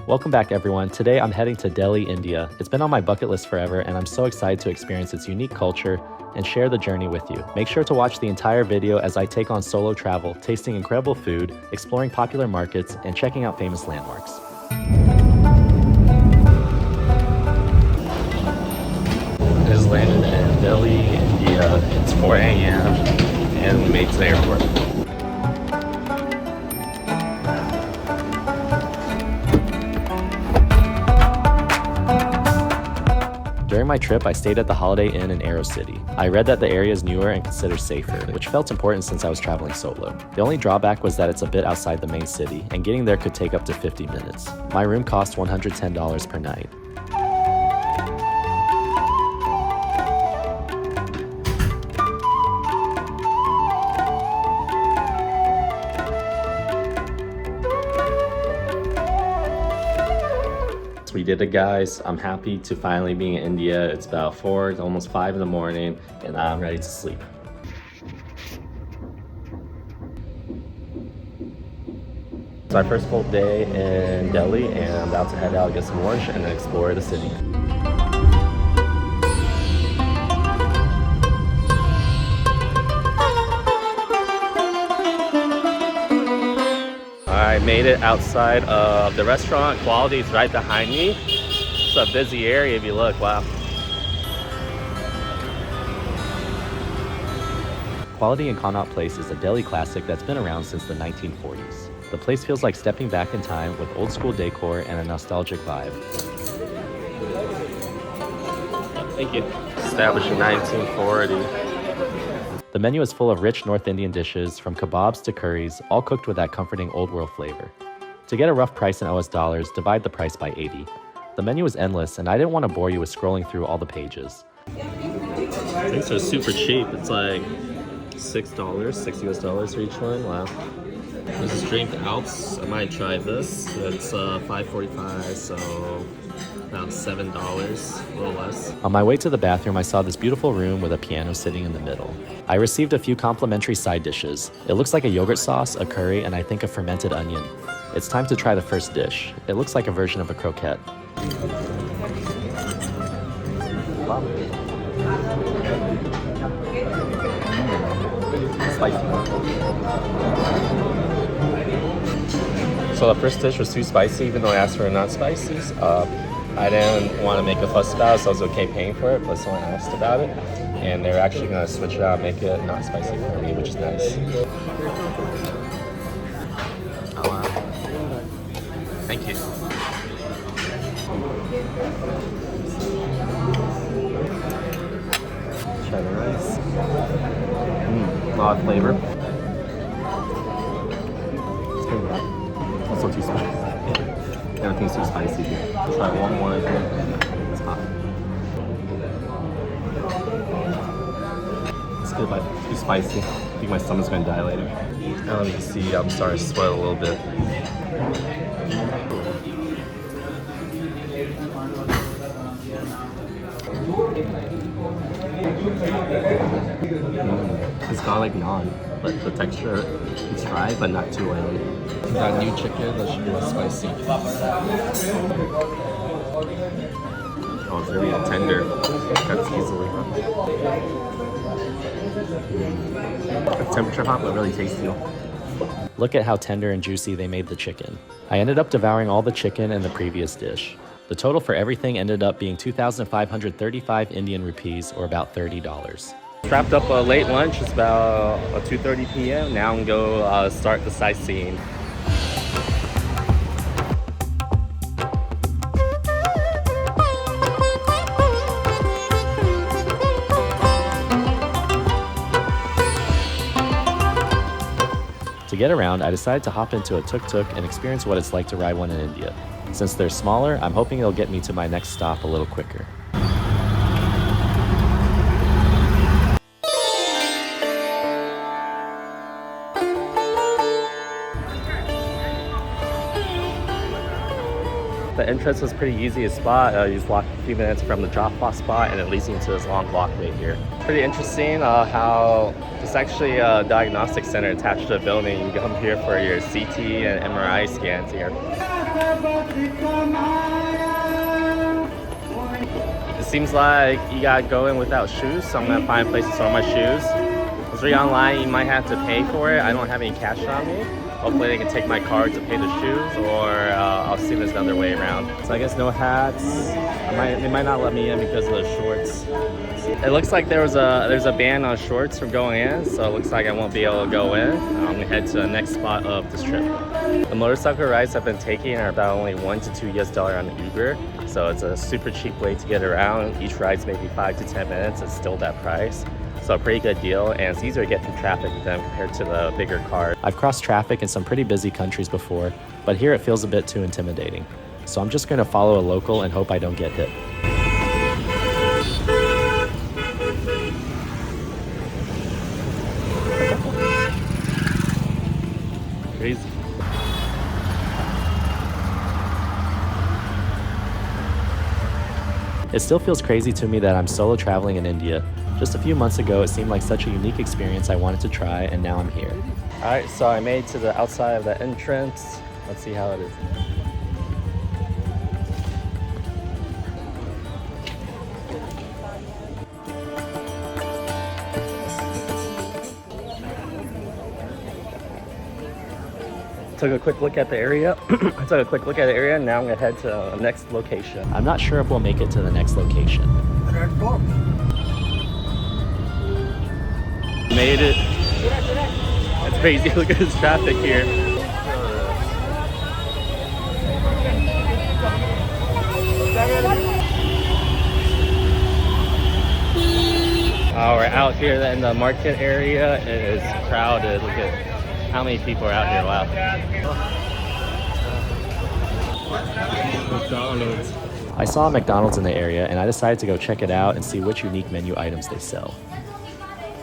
Welcome back everyone. Today I'm heading to Delhi, India. It's been on my bucket list forever and I'm so excited to experience its unique culture and share the journey with you. Make sure to watch the entire video as I take on solo travel, tasting incredible food, exploring popular markets, and checking out famous landmarks. I just landed in Delhi, India. It's 4 a.m. and we made it to the airport. During my trip, I stayed at the Holiday Inn in Aero City. I read that the area is newer and considered safer, which felt important since I was traveling solo. The only drawback was that it's a bit outside the main city, and getting there could take up to 50 minutes. My room cost $110 per night. We did it, guys. I'm happy to finally be in India. It's about 4, almost 5 in the morning, and I'm ready to sleep. It's our first full day in Delhi, and I'm about to head out, get some lunch, and then explore the city. I made it outside of the restaurant. Quality is right behind me. It's a busy area if you look. Wow. Quality in Connaught Place is a Delhi classic that's been around since the 1940s. The place feels like stepping back in time with old school decor and a nostalgic vibe. Thank you. Established in 1940. The menu is full of rich North Indian dishes, from kebabs to curries, all cooked with that comforting old world flavor. To get a rough price in US dollars, divide the price by 80. The menu is endless, and I didn't want to bore you with scrolling through all the pages. Things are super cheap. It's like $6, $6 for each one. Wow. This is drink Alps. I might try this. It's $5.45, so about $7, a little less. On my way to the bathroom, I saw this beautiful room with a piano sitting in the middle. I received a few complimentary side dishes. It looks like a yogurt sauce, a curry, and I think a fermented onion. It's time to try the first dish. It looks like a version of a croquette. Wow. Spicy. So the first dish was too spicy, even though I asked for not spicy. I didn't want to make a fuss about it, so I was okay paying for it, but someone asked about it. And they're actually going to switch it out, make it not spicy for me, which is nice. Oh wow. Thank you. Cheddar rice. A lot of flavor. It's pretty bad. Also too spicy. Everything's too spicy here. Try one more. It's hot. It's good, but too spicy. I think my stomach's gonna die later. Now you can see I'm starting to sweat a little bit. It's garlic naan, but the texture is dry, but not too oily. Got new chicken that should be less spicy. Oh, it's really tender. That's easily. It's temperature hot, but really tasty. Look at how tender and juicy they made the chicken. I ended up devouring all the chicken in the previous dish. The total for everything ended up being 2,535 Indian rupees, or about $30. Wrapped up a late lunch. It's about 2:30 p.m. Now I'm going to go start the sightseeing. To get around, I decided to hop into a tuk-tuk and experience what it's like to ride one in India. Since they're smaller, I'm hoping it'll get me to my next stop a little quicker. The entrance was pretty easy to spot. You just walk a few minutes from the drop-off spot and it leads you into this long walkway here. Pretty interesting how it's actually a diagnostic center attached to the building. You can come here for your CT and MRI scans here. It seems like you gotta go in without shoes, so I'm gonna find a place to store my shoes. It's read online, you might have to pay for it. I don't have any cash on me. Hopefully they can take my card to pay the shoes, or I'll see there's another way around. So I guess no hats. They might not let me in because of the shorts. It looks like there's a ban on shorts from going in, so it looks like I won't be able to go in. I'm gonna head to the next spot of this trip. The motorcycle rides I've been taking are about only $1 to $2 on the Uber, so it's a super cheap way to get around. Each ride's maybe 5 to 10 minutes. It's still that price. So a pretty good deal, and it's easier to get through traffic with them compared to the bigger cars. I've crossed traffic in some pretty busy countries before, but here it feels a bit too intimidating. So I'm just going to follow a local and hope I don't get hit. Crazy. It still feels crazy to me that I'm solo traveling in India. Just a few months ago, it seemed like such a unique experience I wanted to try, and now I'm here. All right, so I made it to the outside of the entrance. Let's see how it is. Took a quick look at the area. Now I'm gonna head to the next location. I'm not sure if we'll make it to the next location. Made it. It's crazy. Look at this traffic here. We're out here in the market area. It is crowded. Look at how many people are out here. Wow. McDonald's. I saw a McDonald's in the area, and I decided to go check it out and see which unique menu items they sell.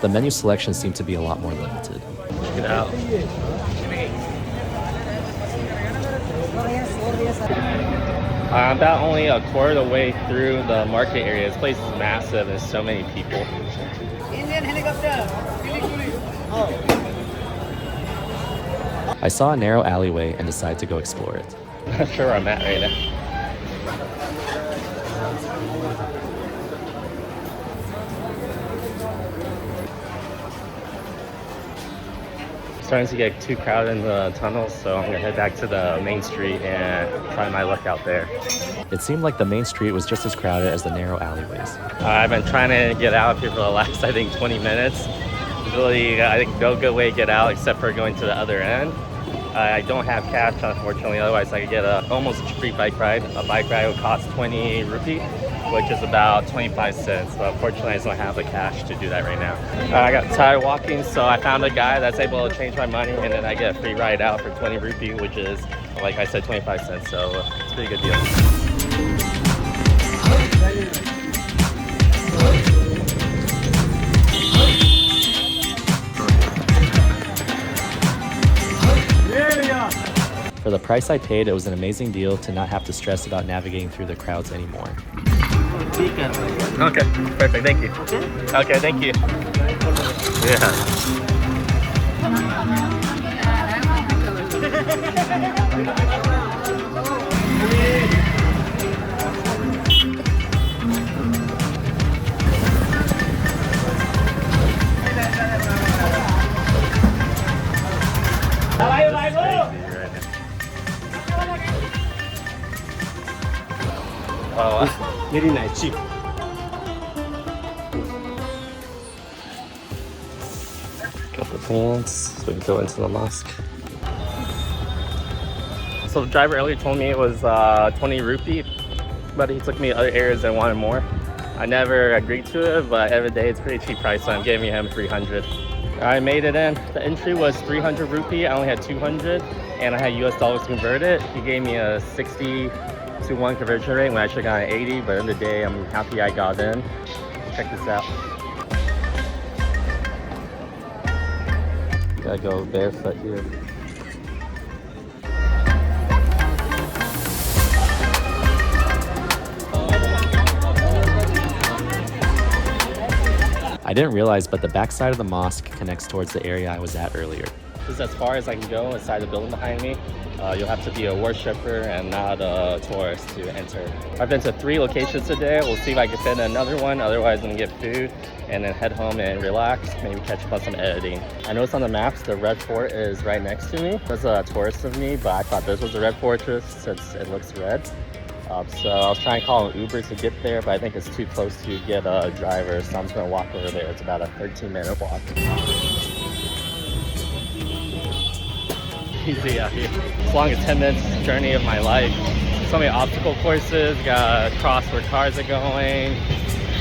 The menu selection seemed to be a lot more limited. Check it out. I'm about only a quarter of the way through the market area. This place is massive. There's so many people. Indian helicopter. I saw a narrow alleyway and decided to go explore it. I'm not sure where I'm at right now. Starting to get too crowded in the tunnels, so I'm gonna head back to the main street and try my luck out there. It seemed like the main street was just as crowded as the narrow alleyways. I've been trying to get out here for the last, I think, 20 minutes. Really, I think no good way to get out except for going to the other end. I don't have cash, unfortunately, otherwise I could get almost a free bike ride. A bike ride would cost 20 rupee, which is about 25 cents. But unfortunately, I just don't have the cash to do that right now. I got tired walking, so I found a guy that's able to change my money, and then I get a free ride out for 20 rupee, which is, like I said, 25 cents. So it's a pretty good deal. For the price I paid, it was an amazing deal to not have to stress about navigating through the crowds anymore. Okay, perfect, thank you. Okay, thank you. Yeah. Oh, very nice, cheap. Got the pants, so we can go into the mosque. So the driver earlier told me it was 20 rupee, but he took me to other areas and wanted more. I never agreed to it, but every day it's pretty cheap price, so I'm giving him 300. I made it in. The entry was 300 rupee. I only had 200, and I had US dollars to convert it. He gave me a 60-to-1 conversion rate when I should have gotten 80, but in the day I'm happy I got in. Check this out. Gotta go barefoot here. I didn't realize, but the backside of the mosque connects towards the area I was at earlier. This is as far as I can go inside the building behind me. You'll have to be a worshiper and not a tourist to enter. I've been to 3 locations today. We'll see if I can fit in another one. Otherwise, I'm gonna get food and then head home and relax. Maybe catch up on some editing. I noticed on the maps the Red Fort is right next to me. That's a tourist of me, but I thought this was the Red Fortress since it looks red. So I was trying to call an Uber to get there, but I think it's too close to get a driver. So I'm just gonna walk over there. It's about a 13-minute walk. Easy out here. As long as 10 minutes journey of my life. So many obstacle courses, got a cross where cars are going,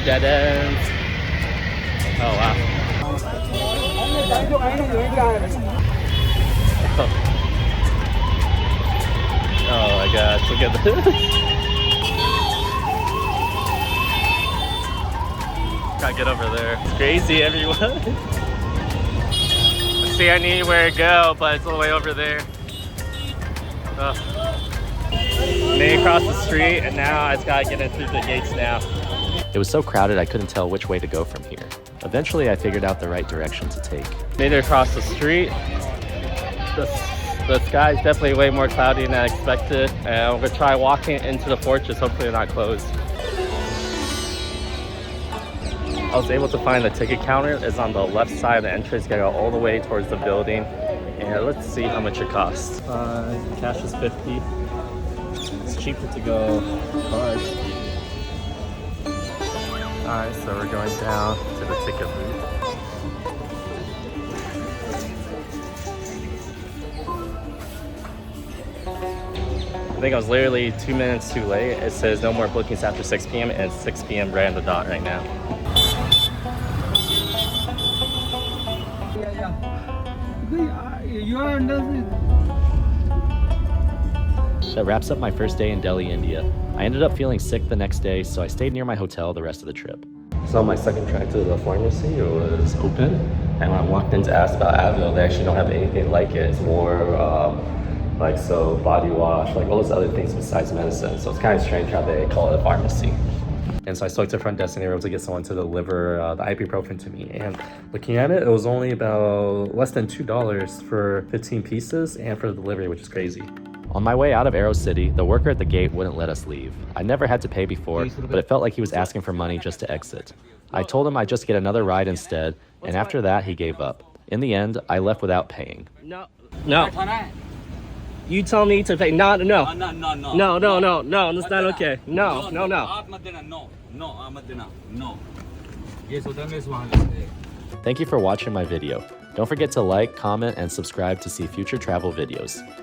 dead ends. Oh wow. Oh my gosh, look at this. Gotta get over there. It's crazy, everyone. See, I need where to go, but it's all the way over there. Made across the street, and now I just gotta get in through the gates now. It was so crowded I couldn't tell which way to go from here. Eventually I figured out the right direction to take. Made it across the street. The sky is definitely way more cloudy than I expected. And I'm gonna try walking into the fortress, hopefully they're not closed. I was able to find the ticket counter. It's on the left side of the entrance. Gotta go all the way towards the building. And let's see how much it costs. Cash is 50. It's cheaper to go card. Alright, so we're going down to the ticket booth. I think I was literally 2 minutes too late. It says no more bookings after 6 p.m. and it's 6 p.m. right on the dot right now. That wraps up my first day in Delhi, India. I ended up feeling sick the next day, so I stayed near my hotel the rest of the trip. So my second track to the pharmacy, it was open. And when I walked in to ask about Advil, they actually don't have anything like it. It's more like soap, body wash, like all those other things besides medicine. So it's kind of strange how they call it a pharmacy. And so I spoke to the front desk and they were able to get someone to deliver the ibuprofen to me. And looking at it, it was only about less than $2 for 15 pieces and for the delivery, which is crazy. On my way out of Aero City, the worker at the gate wouldn't let us leave. I never had to pay before, but it felt like he was asking for money just to exit. I told him I'd just get another ride instead, and after that, he gave up. In the end, I left without paying. No. You tell me to pay. No, that's not okay. No. Thank you for watching my video. Don't forget to like, comment, and subscribe to see future travel videos.